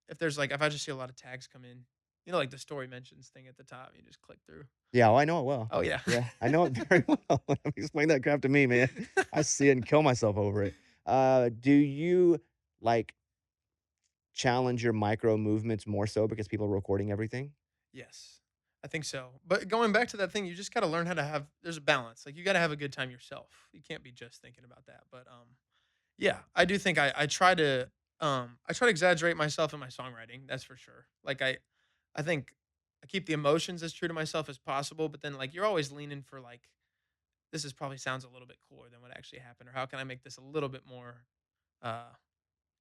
if I just see a lot of tags come in, like the story mentions thing at the top, you just click through. Yeah, oh, I know it well. Oh yeah. Yeah, I know it very well. Explain that crap to me, man. I see it and kill myself over it. Do you, like, challenge your micro movements more so because people are recording everything? Yes, I think so. But going back to that thing, you just got to learn how to have. There's a balance. Like you got to have a good time yourself. You can't be just thinking about that. But yeah, I do think I try to exaggerate myself in my songwriting. That's for sure. Like I think I keep the emotions as true to myself as possible. But then like you're always leaning for like this is probably sounds a little bit cooler than what actually happened, or how can I make this a little bit more, uh,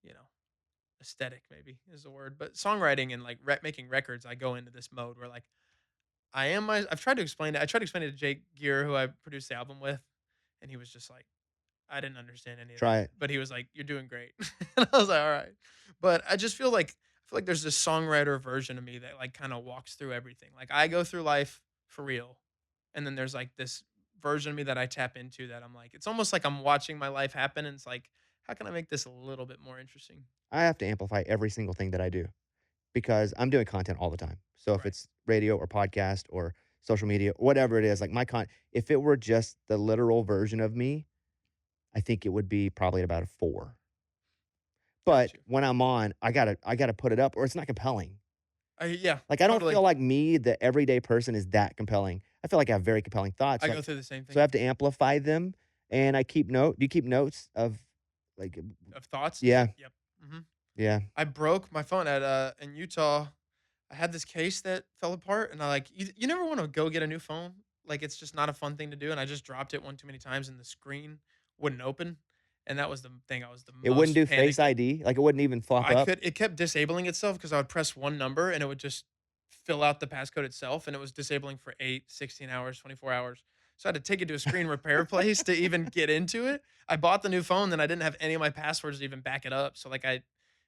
you know, aesthetic maybe is the word. But songwriting and like making records, I go into this mode where like I've tried to explain it. I tried to explain it to Jake Gear, who I produced the album with, and he was just like, I didn't understand any of Try that, it. but he was like, "You're doing great," and I was like, "All right." But I feel like there's this songwriter version of me that like kind of walks through everything. Like I go through life for real, and then there's like this version of me that I tap into that I'm like, it's almost like I'm watching my life happen, and it's like, how can I make this a little bit more interesting? I have to amplify every single thing that I do because I'm doing content all the time. So if Right. it's radio or podcast or social media, whatever it is, like if it were just the literal version of me, I think it would be probably about a 4. Got But you. when I'm on, I gotta put it up or it's not compelling. Yeah, Like, I don't totally. feel like me, the everyday person, is that compelling. I feel like I have very compelling thoughts, I go through the same so I thing have to amplify them, and I keep note do you keep notes of, like of thoughts. yeah, Yep. Hmm. yeah. I broke my phone at in Utah. I had this case that fell apart, and I like you never want to go get a new phone. Like it's just not a fun thing to do, and I just dropped it one too many times, and the screen wouldn't open, and that was the thing I was the It wouldn't most do Face panicked at. ID? Like, it wouldn't even flop I up? could It kept disabling itself because I would press one number and it would just fill out the passcode itself, and it was disabling for 8, 16 hours, 24 hours. So I had to take it to a screen repair place to even get into it. I bought the new phone, then I didn't have any of my passwords to even back it up. So like it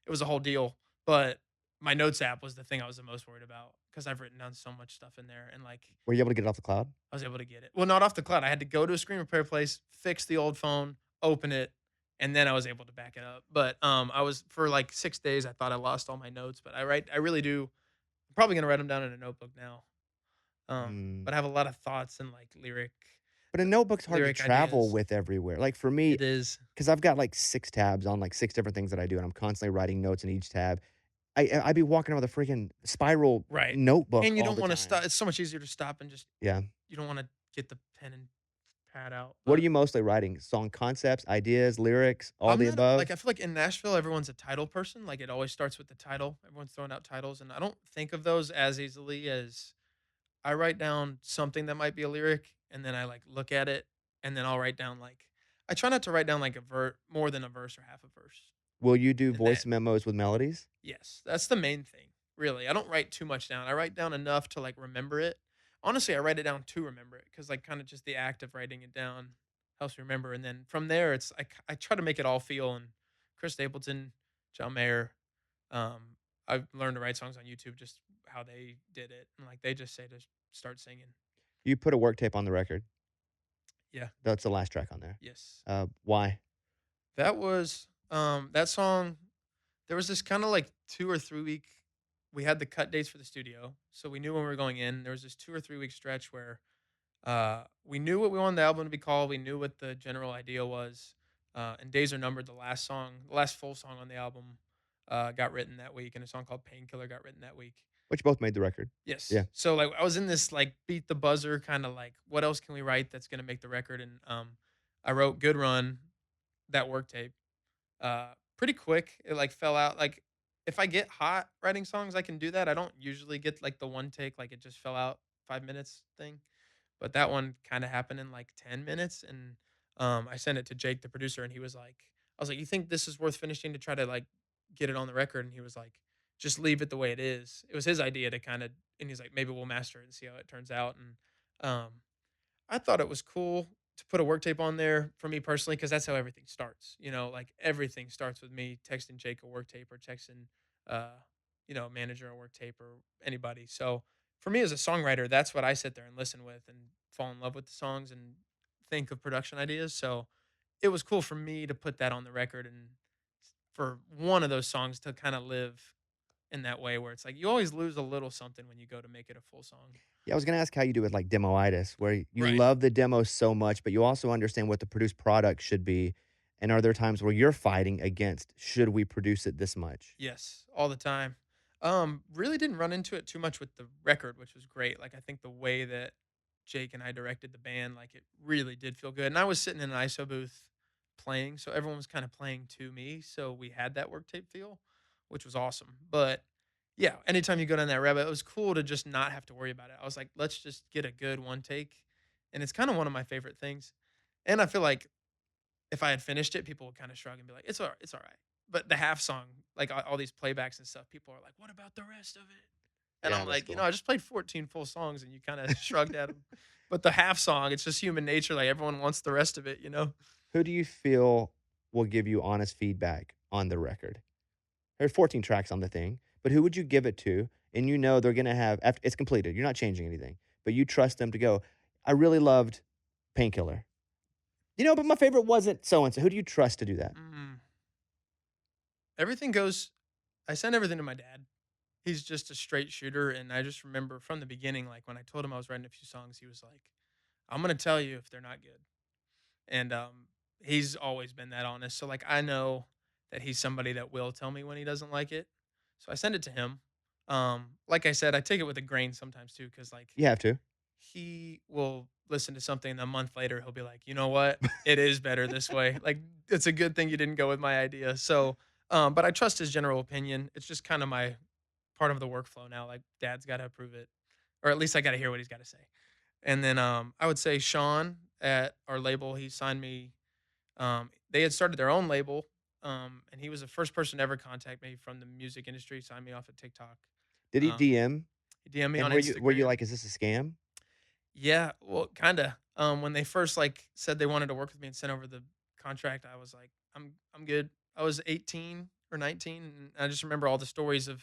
was a whole deal. But my notes app was the thing I was the most worried about because I've written down so much stuff in there, and like Were you able to get it off the cloud? I was able to get it. Well, not off the cloud. I had to go to a screen repair place, fix the old phone, open it, and then I was able to back it up. But I was for like 6 days. I thought I lost all my notes, but I write. I really do. I'm probably gonna write them down in a notebook now. Mm. But I have a lot of thoughts and like But a notebook's hard to lyric travel ideas. with everywhere. Like, for me, It is because 'cause I've got, like, 6 tabs on, like, 6 different things that I do, and I'm constantly writing notes in each tab. I'd be walking around with a freaking spiral right, notebook and you all don't the want to time. stop. It's so much easier to stop and just Yeah. you don't want to get the pen and pad out. What are But you mostly writing? Song concepts, ideas, lyrics, all I'm the not like above? I feel like in Nashville, everyone's a title person. Like it always starts with the title. Everyone's throwing out titles, and I don't think of those as easily as I write down something that might be a lyric, and then I like look at it, and then I'll write down like I try not to write down like more than a verse or half a verse. Will you do And that voice memos with melodies? yes, that's the main thing. Really, I don't write too much down. I write down enough to like remember it. Honestly, I write it down to remember it because like kind of just the act of writing it down helps me remember. And then from there, I try to make it all feel. And Chris Stapleton, John Mayer, I've learned to write songs on YouTube just how they did it, and like they just say to start singing. You put a work tape on the record. Yeah. That's the last track on there. Yes. Why? That was that song. There was this kind of like 2 or 3 week. We had the cut dates for the studio, so we knew when we were going in. There was this 2 or 3 week stretch where we knew what we wanted the album to be called. We knew what the general idea was. And Days Are Numbered, the last song, the last full song on the album, got written that week, and a song called Painkiller got written that week. Which both made the record. Yeah. Yes. So like I was in this like beat the buzzer kind of like what else can we write that's gonna make the record? And I wrote Good Run, that work tape, pretty quick. It like fell out. Like if I get hot writing songs, I can do that. I don't usually get like the one take, like it just fell out 5 minutes thing. But that one kind of happened in like 10 minutes. And I sent it to Jake, the producer, and he was like, I was like, you think this is worth finishing to try to like get it on the record? And he was like, just leave it the way it is. It was his idea to kind of, and he's like, maybe we'll master it and see how it turns out. And um, I thought it was cool to put a work tape on there for me personally because that's how everything starts. You know, like everything starts with me texting Jake a work tape or texting, uh, a manager a work tape or anybody. So for me as a songwriter, that's what I sit there and listen with and fall in love with the songs and think of production ideas. So it was cool for me to put that on the record and for one of those songs to kind of live in that way where it's like you always lose a little something when you go to make it a full song. Yeah, I was gonna ask how you do with, like, demoitis, where you Right. love the demo so much, but you also understand what the produced product should be, and are there times where you're fighting against, "Should we produce it this much?" Yes, all the time. Really didn't run into it too much with the record, which was great. Like I think the way that Jake and I directed the band, like it really did feel good. And I was sitting in an ISO booth playing, so everyone was kind of playing to me. So we had that work tape feel, which was awesome. But yeah, anytime you go down that rabbit, it was cool to just not have to worry about it. I was like, let's just get a good one take and it's kinda one of my favorite things. And I feel like if I had finished it, people would kinda shrug and be like, it's alright." But the half song, like, all these playbacks and stuff, people are like, "What about the rest of it?" And Yeah, I'm that's like, cool. I just played 14 full songs and you kinda shrugged at them. But the half song, it's just human nature, like, everyone wants the rest of it, you know? Who do you feel will give you honest feedback on the record? There's 14 tracks on the thing, but who would you give it to? And you know they're gonna have after it's completed, you're not changing anything, but you trust them to go, "I really loved Painkiller." But my favorite wasn't so and so. Who do you trust to do that? Mm. Everything goes I send everything to my dad. He's just a straight shooter, and I just remember from the beginning, like, when I told him I was writing a few songs, he was like, "I'm gonna tell you if they're not good." And, he's always been that honest, so, like, I know that he's somebody that will tell me when he doesn't like it, so I send it to him. Like I said, I take it with a grain sometimes too, because like, You have to. he will listen to something, and a month later, he'll be like, "You know what? It is better this way." Like, "It's a good thing you didn't go with my idea." So, but I trust his general opinion. It's just kinda my part of the workflow now, like, dad's gotta approve it, or at least I gotta hear what he's gotta say. And then, I would say Sean at our label, he signed me. They had started their own label, and he was the first person to ever contact me from the music industry, signed me off at TikTok. Did he Um, DM? he DM'd me And on were you Instagram. like, "Is this a scam?" Yeah, well, kinda. When they first, like, said they wanted to work with me and sent over the contract, I was like, I'm good." I was 18 or 19, and I just remember all the stories of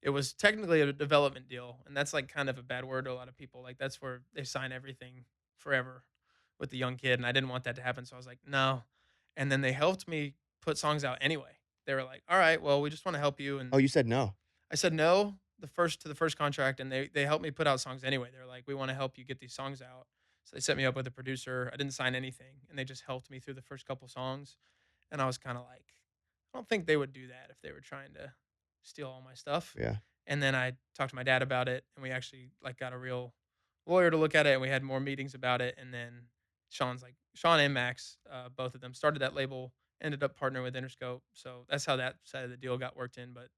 it was technically a development deal, and that's, like, kind of a bad word to a lot of people, like, that's where they sign everything forever with the young kid, and I didn't want that to happen, so I was like, "No." And then they helped me put songs out anyway. They were like, "Alright, well, we just wanna help you," Oh, and you said no. I said no the first contract, and they helped me put out songs anyway. They're like, "We wanna help you get these songs out." So they set me up with a producer. I didn't sign anything, and they just helped me through the first couple songs, and I was kinda like, "I don't think they would do that if they were trying to steal all my stuff." Yeah. And then I talked to my dad about it, and we actually, like, got a real lawyer to look at it, and we had more meetings about it, and then Sean and Max, both of them started that label, ended up partnering with Interscope, so that's how that side of the deal got worked in, but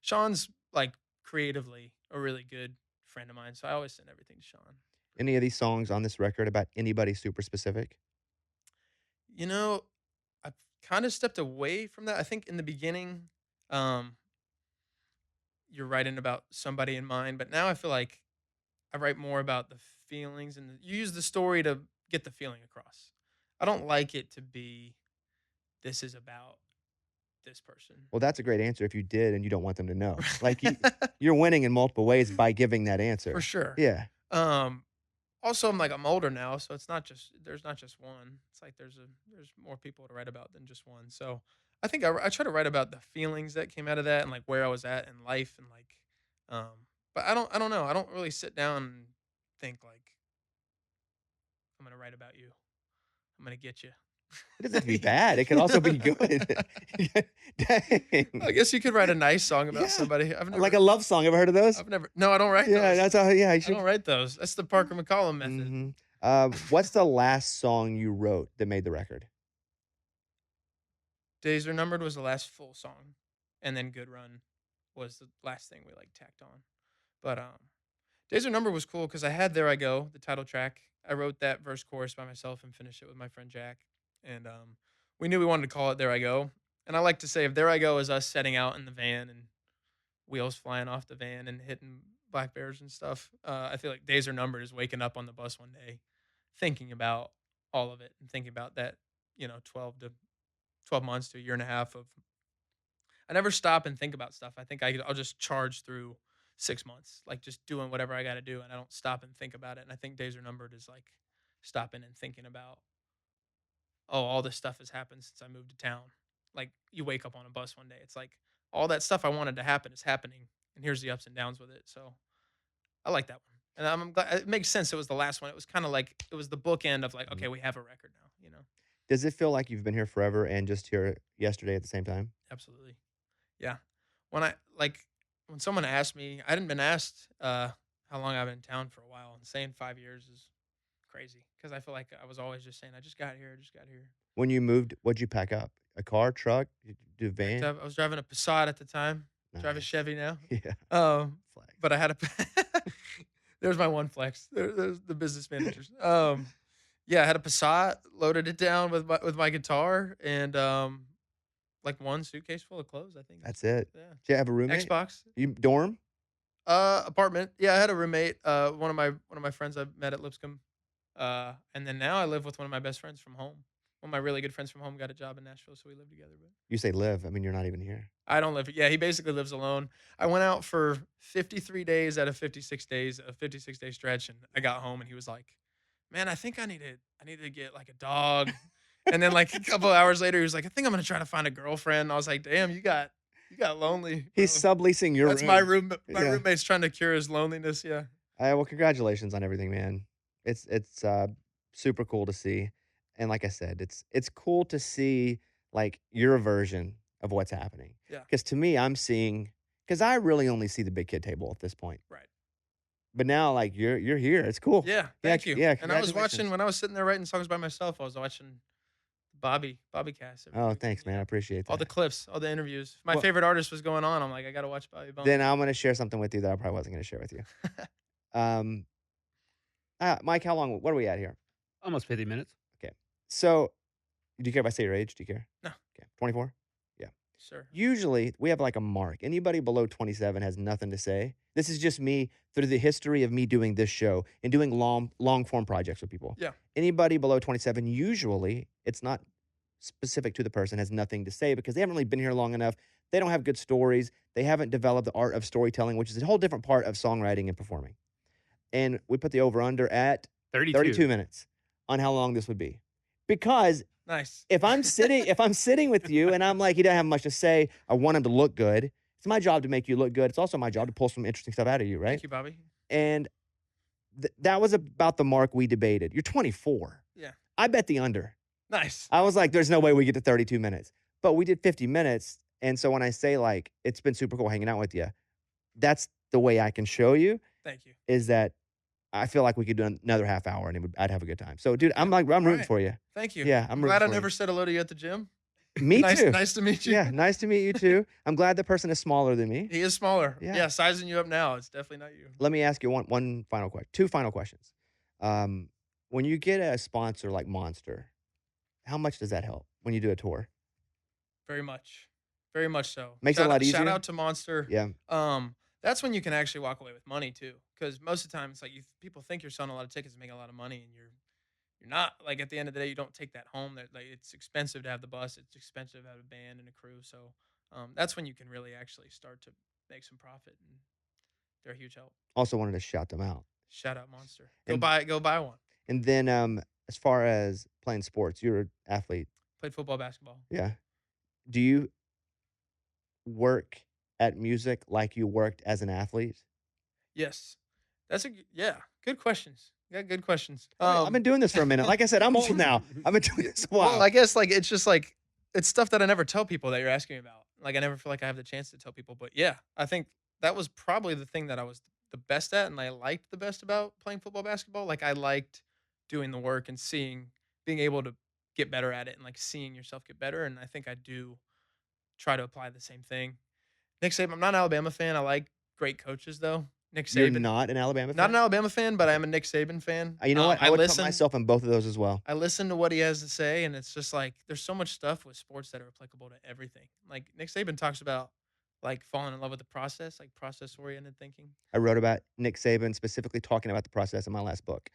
Sean's, like, creatively a really good friend of mine, so I always send everything to Sean, for Any of sure. these songs on this record about anybody super specific? You know, I've kinda stepped away from that. I think in the beginning, um, you're writing about somebody in mind, but now I feel like I write more about the feelings, and you use the story to get the feeling across. I don't like it to be, "This is about this person." Well, that's a great answer if you did and you don't want them to know. Like, you're winning in multiple ways by giving that For answer. sure. Yeah. Um, Also, I'm older now, so it's not just there's not just one. It's like there's more people to write about than just one. So I think I try to write about the feelings that came out of that, and like where I was at in life, and like, but I don't know. I don't really sit down and think like, I'm gonna write about you. I'm gonna get you. It doesn't have to be bad, it could also be good. I Dang. guess you could write a nice song about Yeah. somebody. Like a love song, ever heard of those? No, I don't write Yeah, those. that's how yeah, you I don't should write those. That's the Parker McCollum method. Mhm. What's the last song you wrote that made the record? Days Are Numbered was the last full song, and then Good Run was the last thing we, like, tacked on. But, Days Are Numbered was cool because I had There I Go, the title track. I wrote that verse chorus by myself and finished it with my friend Jack, and, we knew we wanted to call it There I Go, and I like to say if There I Go is us setting out in the van and wheels flying off the van and hitting black bears and stuff, I feel like Days Are Numbered is waking up on the bus one day, thinking about all of it and thinking about that, 12 months to a year and a half of I never stop and think about stuff. I think I'll just charge through 6 months, like, just doing whatever I gotta do, and I don't stop and think about it, and I think Days Are Numbered is, like, stopping and thinking about, "Oh, all this stuff has happened since I moved to town." Like, you wake up on a bus one day, it's like, all that stuff I wanted to happen is happening, and here's the ups and downs with it, so I like that one, and I'm glad it makes sense it was the last one. It was kinda like it was the bookend of, like, Mhm. "Okay, we have a record now," you know? Does it feel like you've been here forever and just here yesterday at the same time? Absolutely. Yeah. When I like, when someone asked me I hadn't been asked, how long I've been in town for a while, and saying 5 years is crazy because I feel like I was always just saying, "I just got here, I just got here." When you moved, what'd you pack up? A car, truck, do Picked van? up I was driving a Passat at the time, drive a Nice. Chevy now, Yeah, um, flex. but I had a There's my one flex. There's the business managers. Yeah, I had a Passat, loaded it down with my guitar and, like, one suitcase full of clothes, I think that's That's it. yeah. Did you have a roommate? Xbox. You dorm? Apartment. Yeah, I had a roommate, one of my friends I met at Lipscomb, and then now I live with one of my best friends from home. One of my really good friends from home got a job in Nashville, so we live together, but You say live. I mean, you're not even here. I don't live yeah, he basically lives alone. I went out for 53 days out of 56 days, a 56-day stretch, and I got home and he was like, "Man, I need to get, like, a dog." And then, like, a couple hours later, he was like, "I think I'm gonna try to find a girlfriend." I was like, "Damn, you got lonely, He's bro." subleasing your That's my room. room my Yeah. roommate's trying to cure his loneliness, yeah. Well, congratulations on everything, man. It's super cool to see, and like I said, it's cool to see like your version of what's happening. Yeah, Because to me, I'm seeing because I really only see the big kid table at this point. right. But now, like you're here. It's cool. Yeah, Yeah, thank you. yeah. And I was watching Congratulations. when I was sitting there writing songs by myself, I was watching Bobby Cass every Oh, week, and, thanks, man. I appreciate all the that. clips, all the interviews. If my Well, favorite artist was going on, I'm like, "I gotta watch Bobby Bones." then I'm gonna share something with you that I probably wasn't gonna share with you. Um, Mike, how long? What are we at here? Almost 50 minutes. Okay. So, do you care if I say your age? Do you care? No, Okay. 24. Yeah. sure. Usually, we have like a mark. Anybody below 27 has nothing to say. This is just me through the history of me doing this show and doing long form projects with people. Yeah, Anybody below 27, usually it's not specific to the person, has nothing to say because they haven't really been here long enough. They don't have good stories. They haven't developed the art of storytelling, which is a whole different part of songwriting and performing. And we put the over under at 32. 32 minutes on how long this would be. Because nice. if I'm sitting with you and I'm like, he doesn't have much to say, I want him to look good. It's my job to make you look good. It's also my job to pull some interesting stuff out of you, right? Thank you, Bobby. And that was about the mark we debated. You're 24. Yeah, I bet the under. nice. I was like, there's no way we get to 32 minutes. But we did 50 minutes. And so when I say like, it's been super cool hanging out with you, that's the way I can show you Thank you. is that I feel like we could do another half hour and I'd have a good time. So dude, I'm rooting Alright. for you. Thank you. Yeah, I'm I'm rooting glad I for you. never said hello to you at the gym. Me nice, too. nice to meet you. Yeah, nice to meet you too. I'm glad the person is smaller than me. He is smaller. Yeah. Yeah, sizing you up now. It's definitely not you. Let me ask you one final question. Two final questions. When you get a sponsor like Monster, how much does that help when you do a tour? Very much. Very much so. Makes it a lot Shout easier? out to Monster. Yeah. That's when you can actually walk away with money too. Because most of the time it's like people think you're selling a lot of tickets and making a lot of money, and you're not. Like at the end of the day, you don't take that home. That like it's expensive to have the bus. It's expensive to have a band and a crew. So that's when you can really actually start to make some profit, and they're a huge help. Also wanted to shout them out. Shout out Monster. And Go buy one. and then as far as playing sports, you're an athlete. Played football, basketball. Yeah. Do you work at music like you worked as an athlete? Yes, yeah. Good questions. You got good questions. I've been doing this for a minute. Like I said, I'm old now. I've been doing this a while. Well, I guess like it's just like it's stuff that I never tell people that you're asking me about. Like I never feel like I have the chance to tell people. But yeah, I think that was probably the thing that I was the best at and I liked the best about playing football, basketball. Like I liked doing the work and being able to get better at it and like seeing yourself get better. And I think I do try to apply the same thing. Nick Saban, I'm not an Alabama fan. I like great coaches though. Nick You're Saban. not an Alabama fan? Not an Alabama fan, but I am a Nick Saban fan. You know what? I I would put listen. myself in both of those as well. I listen to what he has to say, and it's just like there's so much stuff with sports that are applicable to everything. Like Nick Saban talks about like falling in love with the process, like process oriented thinking. I wrote about Nick Saban specifically talking about the process in my last book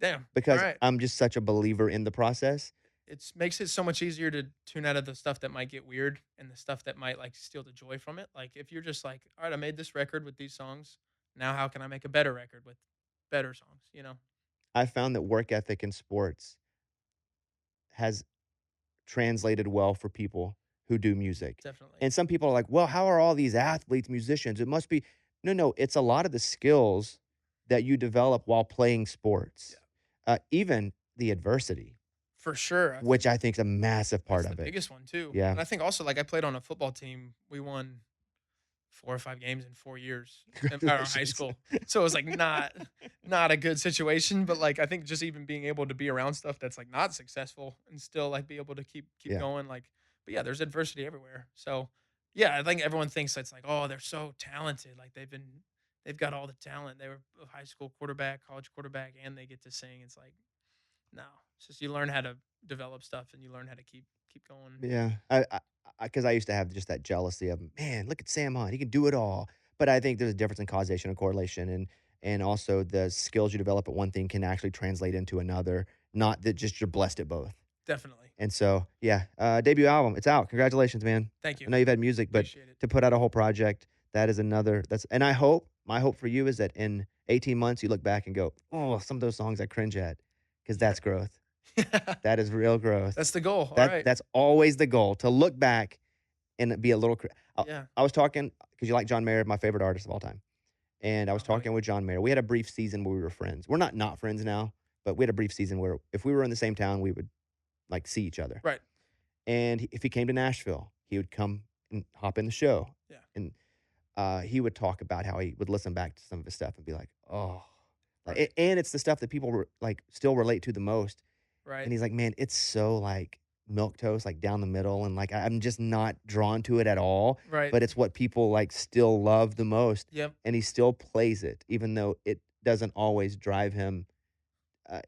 Damn. because All right. I'm just such a believer in the process. It makes it so much easier to tune out of the stuff that might get weird and the stuff that might like steal the joy from it. Like if you're just like, all right, I made this record with these songs. Now how can I make a better record with better songs? You know? I found that work ethic in sports has translated well for people who do music. Definitely. And some people are like, well, how are all these athletes musicians? It must be. No, it's a lot of the skills that you develop while playing sports. Even the adversity, For sure. which I think is a massive part That's of the it. biggest one too. Yeah. And I think also like I played on a football team. We won 4 or 5 games in 4 years in our high Congratulations. school. So it was like not a good situation, but like I think just even being able to be around stuff that's like not successful and still like be able to keep Yeah. going like but yeah, there's adversity everywhere. So yeah, I think everyone thinks it's like, oh, they're so talented. Like they've they've got all the talent. They were a high school quarterback, college quarterback, and they get to sing. It's like, no, it's just you learn how to develop stuff and you learn how to keep going. Yeah, because I used to have just that jealousy of, man, look at Sam Hunt, he can do it all. But I think there's a difference in causation and correlation, and also the skills you develop at one thing can actually translate into another. Not that just you're blessed at both. Definitely. And so, yeah, debut album, it's out. Congratulations, man. Thank I you. know you've had music, but Appreciate it. to put out a whole project, that is another. And I hope my hope for you is that in 18 months you look back and go, oh, some of those songs I cringe at, because Yeah. that's growth. That is real growth. That's the goal. All That right. that's always the goal, to look back and be a little. Yeah. I was talking because you like John Mayer, my favorite artist of all time, and I was Oh, buddy. talking with John Mayer. We had a brief season where we were friends. We're not friends now, but we had a brief season where if we were in the same town, we would like see each other. Right. And if he came to Nashville, he would come and hop in the show, Yeah. and he would talk about how he would listen back to some of his stuff and be like, oh, like, Right. and it's the stuff that people like still relate to the most. Right. And he's like, man, it's so like milk toast, like down the middle, and like I'm just not drawn to it at all. Right. But it's what people like still love the most, Yep. and he still plays it, even though it doesn't always drive him, uh,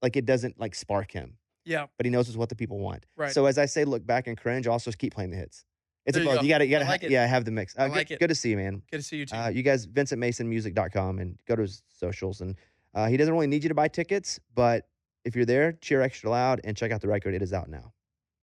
like it doesn't like spark him. Yeah. But he knows it's what the people want. Right. So as I say, look back and cringe. Also, just keep playing the hits. It's There a you both. go. You gotta I like it. yeah, have the mix. I Good, like it. good to see you, man. Good to see you too. You guys, VincentMasonMusic.com, and go to his socials. And he doesn't really need you to buy tickets, but if you're there, cheer extra loud and check out the record. It is out now.